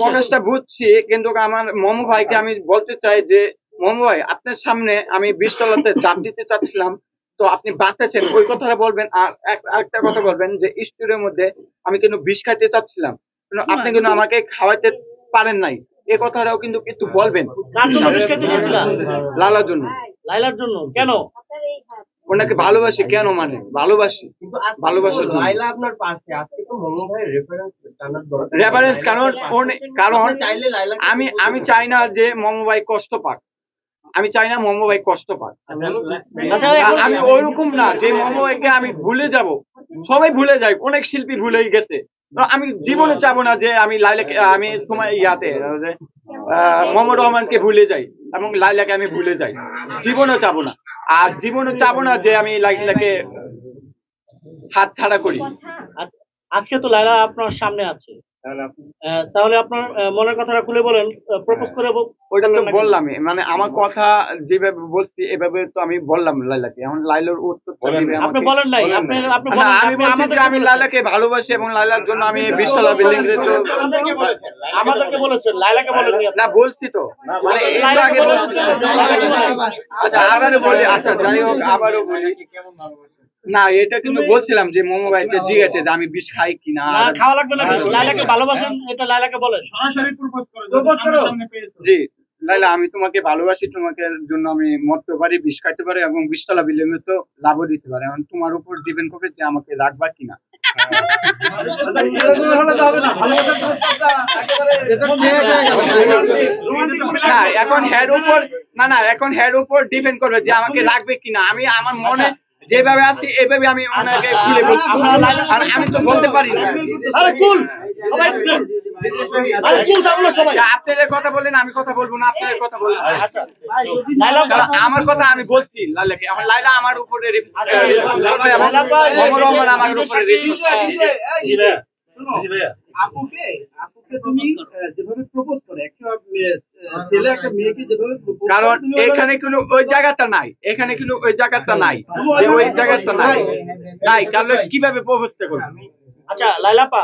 প্রকাশটা বুঝছি, কিন্তু আমার মমু ভাইকে আমি বলতে চাই যে মমু ভাই, আপনার সামনে আমি 20 তলাতে চাপ দিতে চাচ্ছিলাম, তো আপনি বাঁচাচ্ছেন, ওই কথাটা বলবেন। আর আরেকটা কথা বলবেন যে স্টুডিওর মধ্যে আমি কিন্তু বিষ খাইতে চাচ্ছিলাম, কিন্তু আপনি কিন্তু আমাকে খাওয়াইতে পারেন নাই, এই কথাটাও কিন্তু একটু বলবেন। কার জন্য বিষ খেতে গেছিলা? লালার জন্য। লাইলার জন্য? কেন? ওনাকে ভালোবাসি, কেন মানে ভালোবাসি, ভালোবাসার জন্য। লাইলা আপনার পাশে আজকে তো মোমো ভাই রেফারেন্স জানার দরকার। রেফারেন্স কারণ আমি চাই না যে মমো ভাই কষ্ট পাক, আমি চাই না মমো ভাই কষ্ট পাক। আচ্ছা, আমি ওইরকম না যে মমো ভাইকে আমি ভুলে যাব, সবাই ভুলে যায়, অনেক শিল্পী ভুলেই গেছে, তো আমি জীবনে চাবো না যে আমি লাইলাকে, আমি সময় ইয়াতে যে মোহাম্মদ রহমানকে ভুলে যাই এবং লাইলাকে আমি ভুলে যাই, জীবনেও চাবো না। আর জীবনে চাবো না যে আমি লাইলাকে হাত ছাড়া করি। আজকে তো লাইলা আপনার সামনে আছে, তাহলে আপনার মনের কথাটা খুলে বলেন, প্রপোজ করে ওইটা তো বললামই, মানে আমার কথা যেভাবে বলছি এভাবে তো আমি বললাম লাইলাকে, এখন লাইলার উত্তর আপনি বলেন নাই, আপনি বলেন। আমি বলছি যে আমি লাইলাকে ভালোবাসি এবং লাইলার জন্য আমি 20 তলা বিল্ডিং এ তো আমাদেরকে বলেছেন, লাইলাকে বলেননি না, বলছি তো, মানে একটু আগে বলছি। আচ্ছা আবারও বলি, আচ্ছা যাই হোক আবারও বলি, না এটা কিন্তু বলছিলাম যে মোমো ভাইটা জিজ্ঞাসা যে আমি বিষ খাই কিনা। খাওয়া লাগবে না, লাইলাকে ভালোবাসেন এটা লাইলাকে বলেন, সরাসরি প্রপোজ করো। জি লাইলা, আমি তোমাকে ভালোবাসি, তোমাকে জন্য আমি মরতে পারি, বিষ খাইতে পারি এবং 20 তলা বিল্ডিং এ তো লাভও দিতে পারি, এখন তোমার উপর ডিপেন্ড করবে যে আমাকে রাখবা কিনা। না এখন হেড উপর, না এখন হেড উপর ডিপেন্ড করবে যে আমাকে রাখবে কিনা। আমি আমার মনে যেভাবে আছি এভাবে আমি ওনাকে খুলে বলছি, আর আমি তো বলতে পারি না। আপনারা কথা বলেন, আমি কথা বলবো না, আপনারা কথা বলেন। আমার কথা আমি বলছি লাইলাকে, এখন লাইলা আমার উপরে আমার উপরে কারণ এখানে কোনো ওই জায়গাটা নাই, এখানে কোনো ওই জায়গাটা নাই, যে ওই জায়গাটা নাই নাই কারণ কিভাবে প্রপোজটা করবে। আচ্ছা লাইলাপা,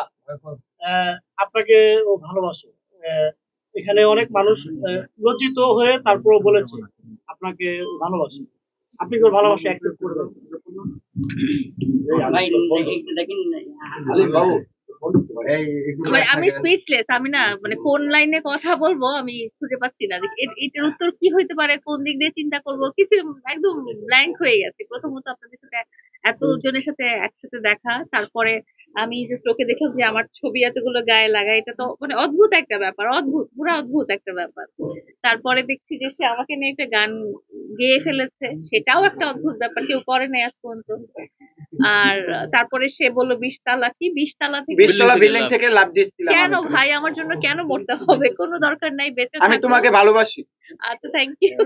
আপনাকে ও ভালোবাসে, এখানে অনেক মানুষ লজ্জিত হয়ে তারপর বলেছে আপনাকে ভালোবাসে, আপনি কি ভালোবাসা অ্যাকসেপ্ট করবেন? আমি স্পিচলেস, আমি না মানে কোন লাইনে কথা বলবো আমি খুঁজে পাচ্ছি না, এটার উত্তর কি হইতে পারে, কোন দিক দিয়ে চিন্তা করব, কিছু একদম ব্ল্যাঙ্ক হয়ে গেছে। প্রথমত আপনাদের সাথে এতজনের সাথে একসাথে দেখা, তারপরে আমি জাস্ট ওকে দেখলাম যে আমার ছবি এতগুলো গায়ে লাগায়, এটা তো মানে অদ্ভুত একটা ব্যাপার, অদ্ভুত, পুরো অদ্ভুত একটা ব্যাপার। তারপরে দেখছি যে সে আমাকে নিয়ে একটা গান গেয়ে ফেলেছে, সেটাও একটা অদ্ভুত ব্যাপার, কেউ করে নাই আজ পর্যন্ত। আর তারপরে সে বললো 20 তালা, কি 20 তালা থেকে, 20 তলা বিল্ডিং থেকে লাভ দিচ্ছিলাম। কেন ভাই, আমার জন্য কেন মরতে হবে? কোনো দরকার নাই, বেঁচে আমি তোমাকে ভালোবাসি। আচ্ছা থ্যাংক ইউ।